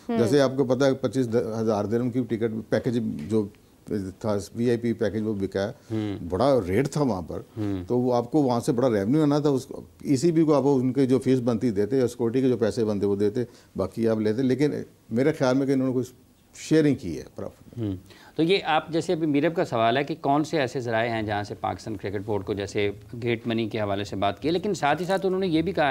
जैसे आपको पता है 25,000 दिरहम की टिकट पैकेज जो था, वीआईपी पैकेज वो बिका है, बड़ा रेट था वहाँ पर, तो वो आपको वहाँ से बड़ा रेवेन्यू आना था। उसको ईसीबी को आप उनके जो फीस बनती देते या सिक्योरिटी के जो पैसे बनते वो देते, बाकी आप लेते। लेकिन मेरे ख्याल में कि इन्होंने कुछ शेयरिंग की है प्रॉफिट। तो ये आप जैसे अभी मीरब का सवाल है कि कौन से ऐसे ज़राए हैं जहाँ से पाकिस्तान क्रिकेट बोर्ड को जैसे गेट मनी के हवाले से बात की, लेकिन साथ ही साथ उन्होंने ये भी कहा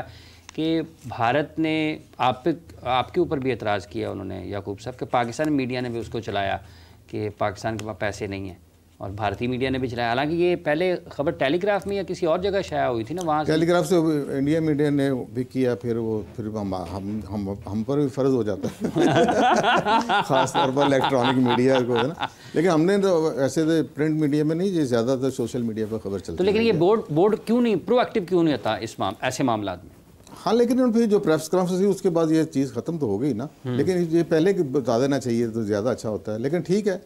कि भारत ने आपके ऊपर भी एतराज़ किया उन्होंने, याकूब साहब, कि पाकिस्तान मीडिया ने भी उसको चलाया कि पाकिस्तान के पास पैसे नहीं हैं, और भारतीय मीडिया ने भी चलाया। हालांकि ये पहले खबर टेलीग्राफ में या किसी और जगह शाया हुई थी ना, वहाँ टेलीग्राफ से इंडिया मीडिया ने भी किया, फिर हम पर भी फ़र्ज हो जाता है ख़ास तौर पर इलेक्ट्रॉनिक मीडिया को, है ना। लेकिन हमने तो ऐसे तो प्रिंट मीडिया में नहीं, ये ज़्यादातर सोशल मीडिया पर खबर चलती है। तो लेकिन ये बोर्ड क्यों नहीं प्रोएक्टिव क्यों नहीं होता ऐसे मामला में? हाँ, लेकिन फिर जो प्रेस कॉन्फ्रेंस हुई उसके बाद ये चीज़ ख़त्म तो हो गई ना। लेकिन ये पहले बता देना चाहिए तो ज़्यादा अच्छा होता है, लेकिन ठीक है।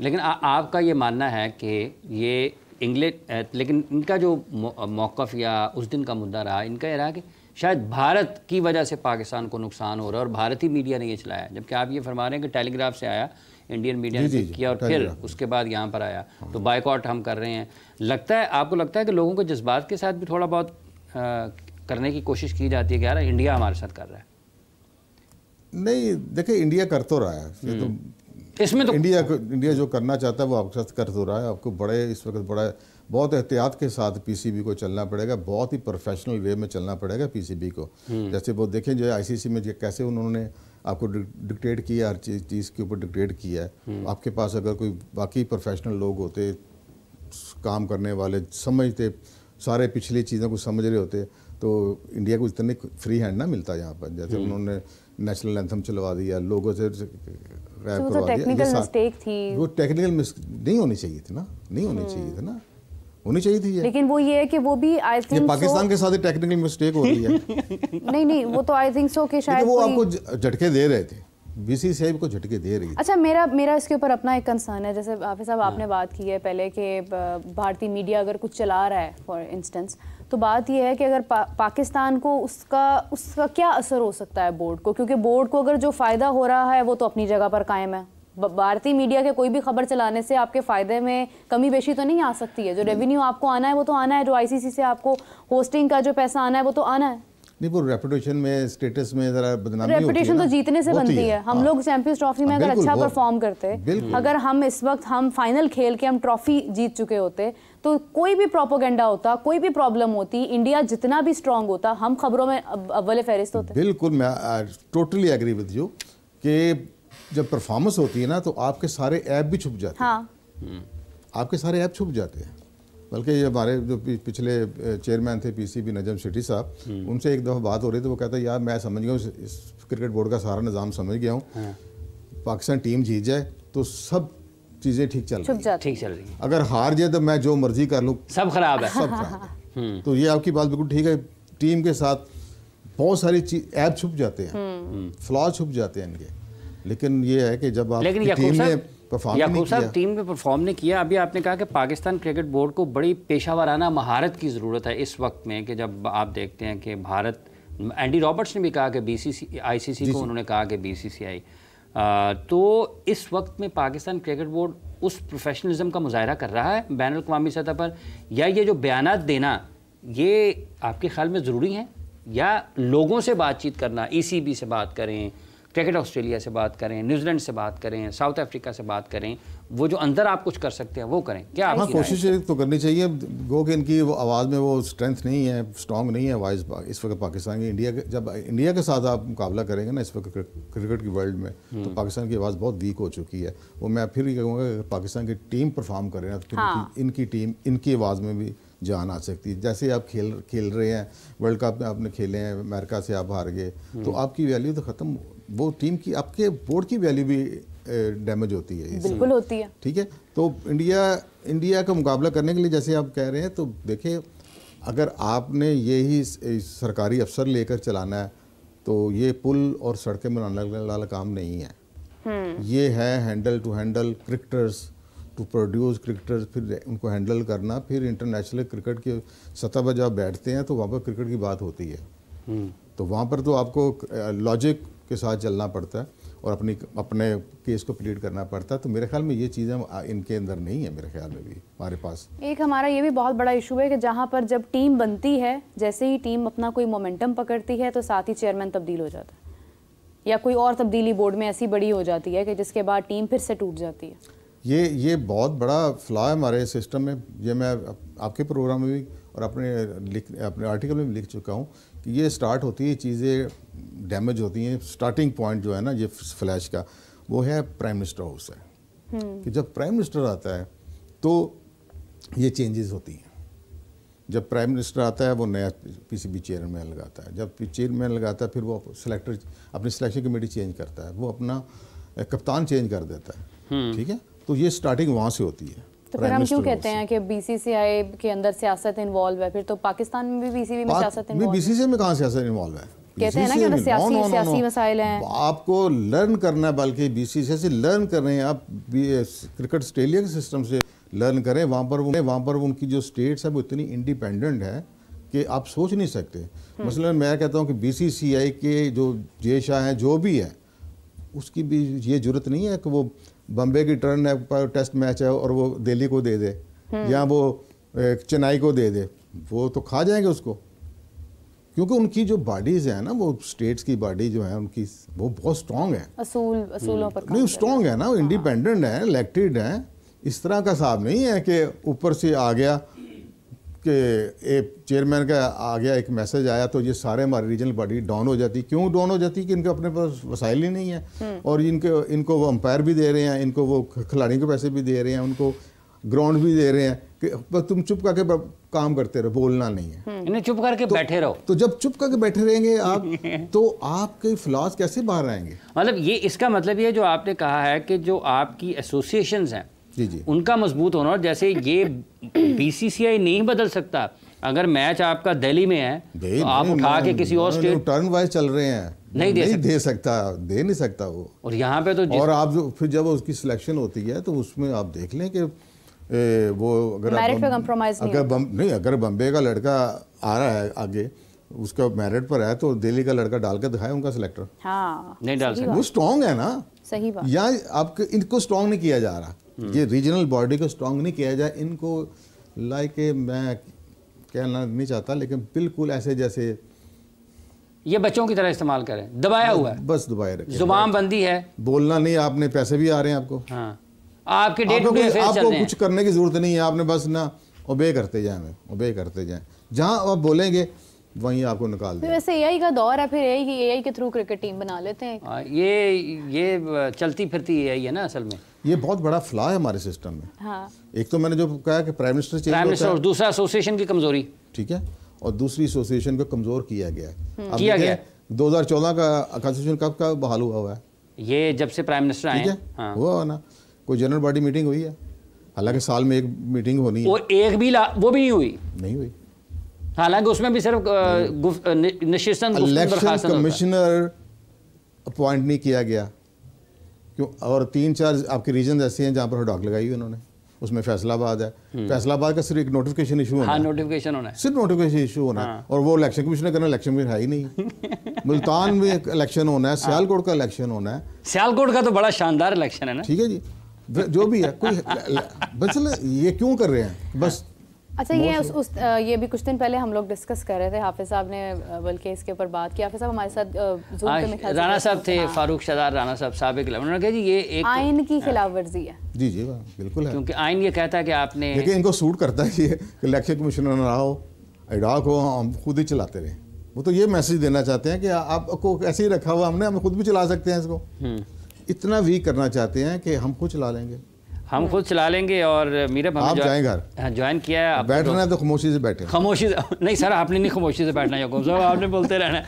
लेकिन आपका ये मानना है कि ये इंग्लैंड, लेकिन इनका जो मौक़िफ़ या उस दिन का मुद्दा रहा, इनका ये रहा कि शायद भारत की वजह से पाकिस्तान को नुकसान हो रहा है और भारतीय मीडिया ने ये चलाया, जबकि आप ये फरमा रहे हैं कि टेलीग्राफ से आया, इंडियन मीडिया ने किया और फिर उसके बाद यहाँ पर आया, तो बायकॉट हम कर रहे हैं। आपको लगता है कि लोगों को जज्बात के साथ भी थोड़ा बहुत करने की कोशिश की जाती है कि यार इंडिया हमारे साथ कर रहा है? नहीं, देखिए इंडिया कर तो रहा है, तो इसमें तो इंडिया जो करना चाहता है वो आपके साथ कर तो रहा है। आपको इस वक्त बहुत एहतियात के साथ पीसीबी को चलना पड़ेगा, बहुत ही प्रोफेशनल वे में चलना पड़ेगा पीसीबी को। जैसे वो देखें जो आईसीसी में कैसे उन्होंने आपको डिक्टेट किया, हर चीज़ के ऊपर डिक्टेट किया है। आपके पास अगर कोई बाकी प्रोफेशनल लोग होते, काम करने वाले, समझते, सारे पिछली चीज़ों को समझ रहे होते, तो इंडिया को इतने फ्री हैंड ना मिलता यहाँ पर। जैसे उन्होंने नेशनल एंथम चलवा दिया, लोगों से रैप करवा दिया, टेक्निकल मिस्टेक थी। वो टेक्निकल नहीं होनी चाहिए थी ना, होनी चाहिए थी ये। लेकिन वो ये है कि वो भी आई थिंक पाकिस्तान के साथ ही टेक्निकल मिस्टेक हो रही है। नहीं, वो तो आई थिंक सो कि शायद वो आपको झटके दे रहे थे, बीसीसीआई को झटके दे रही है। अच्छा, मेरा इसके ऊपर अपना एक कंसर्न है। जैसे हाफिज साहब आपने बात की है पहले कि भारतीय मीडिया अगर कुछ चला रहा है फॉर इंस्टेंस, तो बात यह है कि अगर पाकिस्तान को उसका क्या असर हो सकता है बोर्ड को, क्योंकि बोर्ड को अगर जो फ़ायदा हो रहा है वो तो अपनी जगह पर कायम है। भारतीय मीडिया के कोई भी खबर चलाने से आपके फ़ायदे में कमी बेशी तो नहीं आ सकती है। जो रेवेन्यू आपको आना है वो तो आना है, जो आईसीसी से आपको होस्टिंग का जो पैसा आना है वो तो आना है। नहीं, वो रेपुटेशन में, स्टेटस में ज़रा बदनामी होती है। रेपुटेशन तो जीतने से बनती है। हम लोग चैंपियंस ट्रॉफी में अगर अच्छा परफॉर्म करते, अगर हम इस वक्त हम फाइनल खेल के हम ट्रॉफी जीत चुके होते, तो कोई भी प्रोपोगेंडा होता, कोई भी प्रॉब्लम होती, इंडिया जितना भी स्ट्रांग होता, हम खबरों में अव्वल फहरिस्त होते। बिल्कुल, मैं टोटली एग्री विद यू कि जब परफॉर्मेंस होती है ना तो आपके सारे ऐप भी छुप जाते हैं। हाँ, आपके सारे ऐप छुप जाते हैं। बल्कि ये हमारे जो पिछले चेयरमैन थे पीसीबी नजम शेट्टी साहब, उनसे एक दफ़ा बात हो रही थी, वो कहता है यार मैं समझ गया हूँ, इस क्रिकेट बोर्ड का सारा निज़ाम समझ गया हूँ। पाकिस्तान टीम जीत जाए तो सब चीज़ें ठीक चल रही हैं, अगर हार जाए तो मैं जो मर्जी कर लूँ, सब खराब है, सब खराब है। तो ये आपकी बात बिल्कुल ठीक है। टीम के साथ बहुत सारी ऐप छुप जाते हैं, फ्लॉ छुप जाते हैं इनके। लेकिन ये है कि जब आप टीम में याकूब साहब टीम में परफॉर्म नहीं किया। अभी आपने कहा कि पाकिस्तान क्रिकेट बोर्ड को बड़ी पेशावराना महारत की ज़रूरत है इस वक्त में, कि जब आप देखते हैं कि भारत, एंडी रॉबर्ट्स ने भी कहा कि आईसीसी को उन्होंने कहा कि बीसीसीआई, तो इस वक्त में पाकिस्तान क्रिकेट बोर्ड उस प्रोफेशनलिज्म का मुजाहरा कर रहा है बैन अल-अक़वामी सतह पर, या ये जो बयानात देना ये आपके ख्याल में ज़रूरी हैं, या लोगों से बातचीत करना, ईसीबी से बात करें, क्रिकेट ऑस्ट्रेलिया से बात करें, न्यूजीलैंड से बात करें, साउथ अफ्रीका से बात करें, वो जो अंदर आप कुछ कर सकते हैं वो करें? क्या हाँ, कोशिश तो करनी चाहिए। गो कि इनकी वो आवाज़ में वो स्ट्रेंथ नहीं है, स्ट्रॉन्ग नहीं है आवाज़ इस वक्त पाकिस्तान की। जब इंडिया के साथ आप मुकाबला करेंगे ना इस वक्त क्रिकेट की वर्ल्ड में, तो पाकिस्तान की आवाज़ बहुत वीक हो चुकी है। वो मैं फिर ये कहूँगा कि पाकिस्तान की टीम परफॉर्म करे ना, तो इनकी टीम, इनकी आवाज़ में भी जान आ सकती है। जैसे आप खेल रहे हैं, वर्ल्ड कप में आपने खेले हैं, अमेरिका से आप हार गए, तो आपकी वैल्यू तो ख़त्म, वो टीम की, आपके बोर्ड की वैल्यू भी डैमेज होती है। बिल्कुल होती है। ठीक है, तो इंडिया का मुकाबला करने के लिए जैसे आप कह रहे हैं, तो देखिए अगर आपने यही सरकारी अफसर लेकर चलाना है तो ये पुल और सड़कें बनाने वाला काम नहीं है। ये है handle to handle cricketers, to produce cricketers, फिर उनको हैंडल करना, फिर इंटरनेशनल क्रिकेट की सतह पर जब बैठते हैं तो वहाँ पर क्रिकेट की बात होती है। तो वहाँ पर तो आपको लॉजिक के साथ चलना पड़ता है और अपने केस को प्लीड करना पड़ता है। तो मेरे ख्याल में ये चीज़ें इनके अंदर नहीं है, मेरे ख्याल में भी हमारे पास। एक हमारा ये भी बहुत बड़ा इशू है कि जहाँ पर जब टीम बनती है, जैसे ही टीम अपना कोई मोमेंटम पकड़ती है तो साथ ही चेयरमैन तब्दील हो जाता है, या कोई और तब्दीली बोर्ड में ऐसी बड़ी हो जाती है कि जिसके बाद टीम फिर से टूट जाती है। ये बहुत बड़ा फ्लॉ है हमारे सिस्टम में। ये मैं आपके प्रोग्राम में भी और अपने आर्टिकल में भी लिख चुका हूँ कि ये स्टार्ट होती है, चीज़ें डैमेज होती हैं। स्टार्टिंग पॉइंट जो है ना ये फ्लैश का, वो है प्राइम मिनिस्टर हाउस है कि जब प्राइम मिनिस्टर आता है तो ये चेंजेस होती हैं। जब प्राइम मिनिस्टर आता है वो नया पीसीबी चेयरमैन लगाता है, जब चेयरमैन लगाता है फिर वो सेलेक्टर अपनी सिलेक्शन कमेटी चेंज करता है, वो अपना कप्तान चेंज कर देता है, ठीक है। तो ये स्टार्टिंग वहाँ से होती है। तो फिर हम क्यों कहते हैं कि बीसीसीआई के अंदर सियासत इन्वॉल्व है? फिर तो पाकिस्तान में भी बीसीबी में सियासत इन्वॉल्व है। बीसीसीआई में कहाँ सियासत इन्वॉल्व है? कहते हैं ना कि उधर सियासी मसाइल हैं। आपको लर्न करना है, बल्कि बीसीसीआई से लर्न कर रहे हैं आप। क्रिकेट ऑस्ट्रेलिया के सिस्टम से लर्न करें। वहाँ पर उनकी जो स्टेट्स है वो इतनी इंडिपेंडेंट है कि आप सोच नहीं सकते। मसलन मैं कहता हूँ कि बीसीसीआई के जो जे शाह हैं, जो भी है, उसकी भी ये जरूरत नहीं है कि वो बम्बे की टर्न है पर टेस्ट मैच है और वो दिल्ली को दे दे या वो चेन्नई को दे दे, वो तो खा जाएंगे उसको, क्योंकि उनकी जो बॉडीज है ना, वो स्टेट्स की बॉडी जो है उनकी, वो बहुत स्ट्रांग है। असूलों पर नहीं, स्ट्रांग है ना, वो इंडिपेंडेंट है, इलेक्टेड है। इस तरह का साहब नहीं है कि ऊपर से आ गया कि एक चेयरमैन का आ गया, एक मैसेज आया तो ये सारे हमारी रीजनल बॉडी डाउन हो जाती। क्यों डाउन हो जाती? कि इनके अपने पास वसाइल ही नहीं है और इनको वो अंपायर भी दे रहे हैं, इनको वो खिलाड़ियों के पैसे भी दे रहे हैं, उनको ग्राउंड भी दे रहे हैं कि बस तुम चुप करके काम करते रहो, बोलना नहीं है, इन्हें चुप करके बैठे रहो। तो जब चुप करके बैठे रहेंगे आप तो आपके फ्लॉज कैसे बाहर आएंगे? मतलब ये इसका मतलब ये जो आपने कहा है कि जो आपकी एसोसिएशंस हैं जी उनका मजबूत होना, और जैसे ये बीसीसीआई नहीं बदल सकता। अगर मैच आपका दिल्ली में है तो आप उठा के किसी और स्टेट, टर्न वाइज चल रहे हैं, नहीं दे सकता वो। और यहाँ पे तो और आप जो फिर जब उसकी सिलेक्शन होती है तो उसमें आप देख लें कि वो अगर बम्बे का लड़का आ रहा है आगे, उसका मेरिट पर है, तो दिल्ली का लड़का डाल के दिखाए उनका सिलेक्टर। हाँ, नहीं डाल सकते, वो स्ट्रांग है ना। सही बात। या आपके इनको स्ट्रांग नहीं किया जा रहा, ये रीजनल बॉडी को स्ट्रांग नहीं किया जाए इनको। लाइक मैं कहना नहीं चाहता, लेकिन बिल्कुल ऐसे जैसे ये बच्चों की तरह इस्तेमाल करें, दबाया हुआ है, बस दबाए रखें। जुबान बंदी है, बोलना नहीं, आपने पैसे भी आ रहे हैं आपको। हाँ, आपके डे टू डे अफेयर चल रहे हैं, कुछ करने की जरूरत नहीं है, आपने बस ना ओबे करते जाएं। जहां आप बोलेंगे वहीं आपको निकाल दें। वैसे एआई का दौर है, फिर एआई के थ्रू क्रिकेट टीम बना लेते हैं। ये चलती फिरती एआई है ना असल में। ये बहुत बड़ा फ्लॉ है हमारे सिस्टम में। हाँ। एक तो मैंने जो कहा कि प्राइम मिनिस्टर और दूसरा एसोसिएशन की कमजोरी, ठीक है, और दूसरी एसोसिएशन को कमजोर किया गया है। किया गया 2014 का कॉन्स्टिट्यूशन कब बहाल हुआ है? ये जब से प्राइम मिनिस्टर आए हैं। हाँ। हुआ ना, कोई जनरल बॉडी मीटिंग हुई है? हालांकि साल में एक मीटिंग होनी है, वो एक भी वो भी नहीं हुई। हालांकि उसमें भी सिर्फ इलेक्शन कमिश्नर अपॉइंट नहीं किया गया, क्यों? और 3-4 आपके रीजन ऐसे हैं जहाँ पर हड़ाक लगाई हुई उन्होंने, उसमें फैसलाबाद है। फैसलाबाद का सिर्फ एक नोटिफिकेशन इशू होना है। नोटिफिकेशन होना है, सिर्फ नोटिफिकेशन इशू होना है। और वो इलेक्शन कमिश्नर करना, इलेक्शन कमिश्नर है ही नहीं। मुल्तान में इलेक्शन होना है, सियालकोट का इलेक्शन होना है। सियालकोट का तो बड़ा शानदार इलेक्शन है ना। ठीक है जी, जो भी है कोई बस ये क्यों कर रहे हैं बस। अच्छा, ये भी कुछ दिन पहले हम लोग डिस्कस कर रहे थे, हाफिज साहब ने बल्कि इसके ऊपर बात की। हाफिज साहब हमारे साथ राणा साहब थे, फारूक शहदार राणा साहब साबिक, उन्होंने कहा जी ये एक आइन की खिलाफ वर्जी है। जी बिल्कुल है, क्योंकि आइन ये कहता है कि आपने, लेकिन इनको सूट करता है ये कि इलेक्शन कमिश्नर ना हो, एडॉक हो, हम खुद ही चलाते रहे। वो तो ये मैसेज देना चाहते हैं कि आपको ऐसे ही रखा हुआ हमने, हम खुद भी चला सकते हैं इसको। इतना वीक करना चाहते हैं कि हम खुद चला लेंगे, हम खुद चला लेंगे। और मीरा आप जाएं घर, ज्वाइन किया है, बैठना है तो खामोशी से बैठे। खामोशी नहीं सर, आपने नहीं खामोशी से बैठना है, आपने बोलते रहना है।